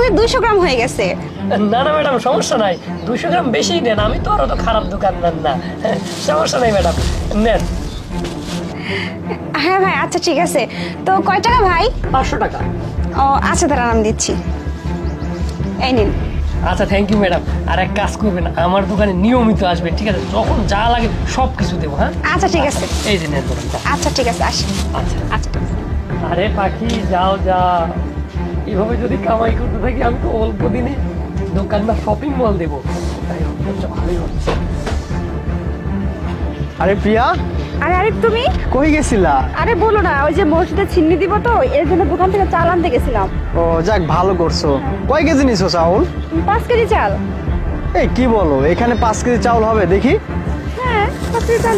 আমাদের 200 গ্রাম হয়ে গেছে। না না ম্যাডাম, সমস্যা নাই, 200 গ্রাম বেশি নেন, আমি তো আর অত খারাপ দোকানদার না। সমস্যা নাই ম্যাডাম, নেন। হ্যাঁ ভাই, আচ্ছা ঠিক আছে। তো কয় টাকা ভাই? 500 টাকা। ও আচ্ছা, দাঁড়ান আমি দিচ্ছি, এই নিন। আচ্ছা, থ্যাংক ইউ ম্যাডাম। আর এক কাজ করবেন, আমার দোকানে নিয়মিত আসবে, ঠিক আছে? যখন যা লাগে সব কিছু দেবো। হ্যাঁ আচ্ছা ঠিক আছে। এই যে নেন দোকানটা। আচ্ছা ঠিক আছে, আসি। আচ্ছা। আচ্ছা ঠিক আছে। আরে পাখি, যাও যা, এভাবে যদি কামাই করতে থাকি আমি তো অল্প দিনে দোকান বা শপিং মল দেবো। তাই হচ্ছে, ভালোই হচ্ছে। আরে প্রিয়া, আরে আরে তুমি কই গেছিলা? আরে বলো না, ওই যে মসজিদে ছিন্নি দিব তো, এর জন্য দোকান থেকে চাল আনতে গেছিলাম। ও যাক, ভালো করছো। কয় কেজি নিছো চাউল? 5 কেজি চাল। এই কি বলো, এখানে 5 কেজি চাউল হবে? দেখি। হ্যাঁ, 5 কেজি চাল।